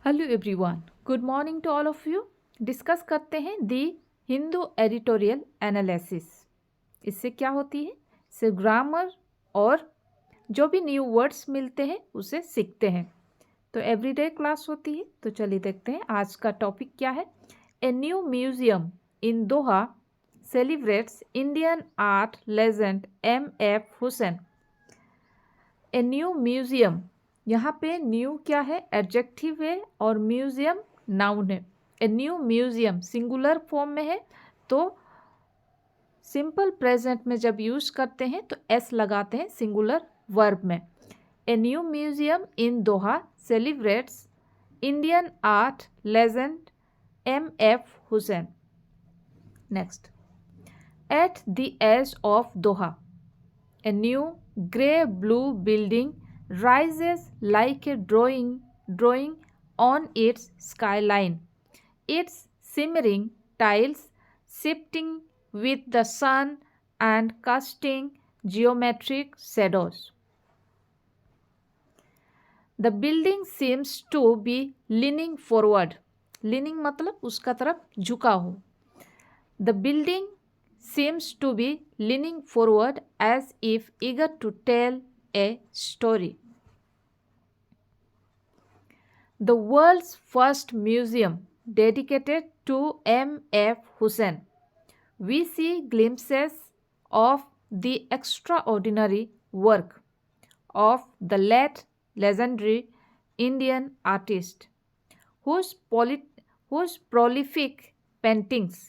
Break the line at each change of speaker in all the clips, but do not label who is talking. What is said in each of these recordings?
Hello everyone, good morning to all of you. Discuss करते हैं दी Hindu editorial analysis. इससे क्या होती है? इससे ग्रामर और जो भी न्यू वर्ड्स मिलते हैं उसे सीखते हैं। तो एवरीडे क्लास होती है। तो चलिए देखते हैं आज का टॉपिक क्या है। ए new museum in Doha celebrates Indian art legend M.F. Hussain. A new museum, यहाँ पे न्यू क्या है? एडजेक्टिव है और म्यूजियम नाउन है। ए न्यू म्यूजियम सिंगुलर फॉर्म में है, तो सिंपल प्रेजेंट में जब यूज करते हैं तो एस लगाते हैं सिंगुलर वर्ब में। A new museum in Doha celebrates Indian art legend M.F. Husain. Next, at the edge of Doha a new grey-blue building rises like a drawing on its skyline, its shimmering tiles shifting with the sun and casting geometric shadows. The building seems to be leaning forward. Leaning मतलब उसका तरफ झुका हो। The building seems to be leaning forward as if eager to tell a story. The world's first museum dedicated to M.F. Husain. We see glimpses of the extraordinary work of the late legendary Indian artist, whose prolific paintings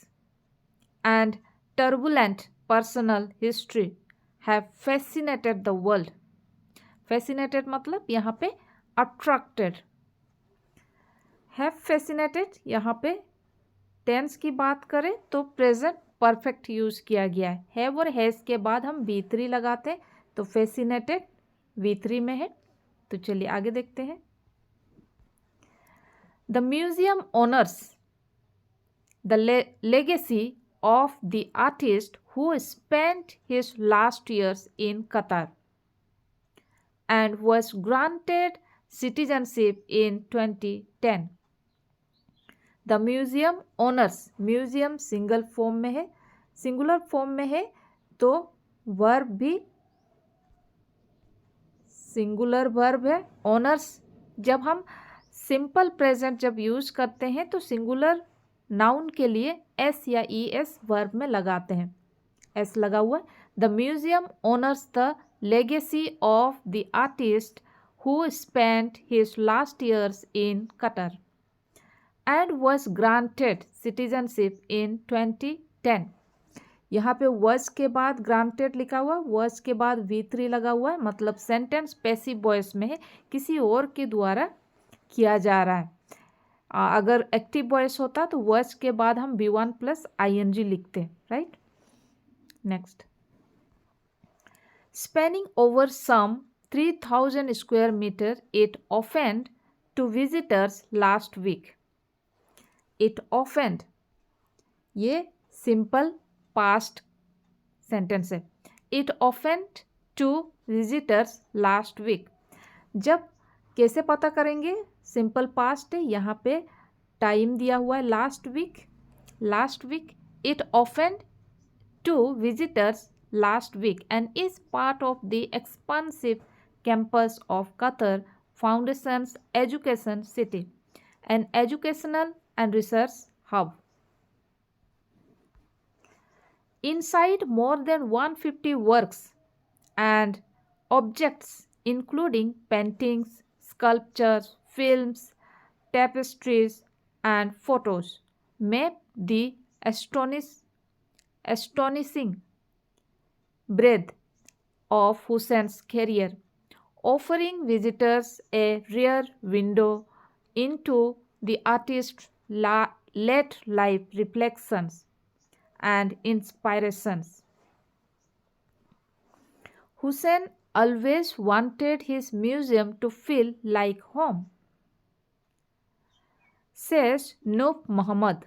and turbulent personal history have fascinated the world. Fascinated मतलब यहाँ पे attracted. Have fascinated यहाँ पे tense की बात करें तो present perfect use किया गया है। हैव और हैज के बाद हम V3 लगाते हैं, तो fascinated V3 में है। तो चलिए आगे देखते हैं। The museum honors the legacy of the artist who spent his last years in Qatar and was granted citizenship in 2010. The museum honors, museum single form में है, सिंगुलर फॉर्म में है तो वर्ब भी सिंगुलर वर्ब है। Honours जब हम simple present जब यूज करते हैं तो सिंगुलर नाउन के लिए एस या ई एस वर्ब में लगाते हैं। एस लगा हुआ है। The museum honours the legacy of the artist who spent his last years in Qatar and was granted citizenship in 2010। यहाँ पे वॉज के बाद ग्रांटेड लिखा हुआ, वॉज के बाद V3 लगा हुआ है, मतलब सेंटेंस पैसिव वॉइस में है, किसी और के द्वारा किया जा रहा है। अगर एक्टिव वॉइस होता तो वॉइस के बाद हम V1 प्लस ING लिखते हैं, right. Next, spanning over some 3000 square metre it opened to visitors last week. It opened ये सिंपल पास्ट सेंटेंस है। It opened to visitors last week, जब कैसे पता करेंगे? सिंपल पास्ट है, यहाँ पे टाइम दिया हुआ है last week. Last week it opened to visitors last week and is part of the expansive campus of Qatar Foundation's Education City, an educational and research hub. Inside more than 150 works and objects including paintings, sculptures, films, tapestries and photos map the astonishing breadth of Hussein's career, offering visitors a rare window into the artist's late life reflections and inspirations. Hussein always wanted his museum to feel like home, says Noop Muhammad,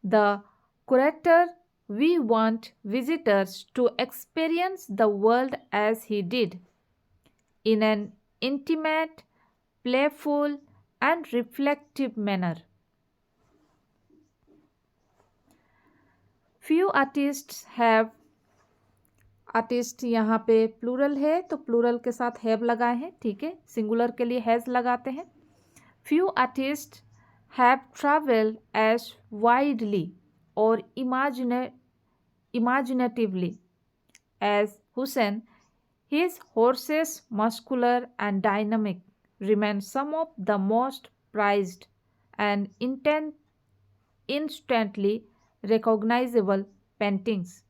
the curator. We want visitors to experience the world as he did, in an intimate, playful, and reflective manner. Few artists have, artist यहाँ पे plural है तो plural के साथ have लगाए हैं, ठीक है. सिंगुलर के लिए हैज़ लगाते हैं. Few artists have traveled as widely or imaginatively as Hussein. His horses, muscular and dynamic, remain some of the most prized and instantly recognizable paintings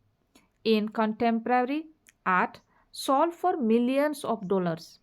in contemporary art, sold for millions of dollars.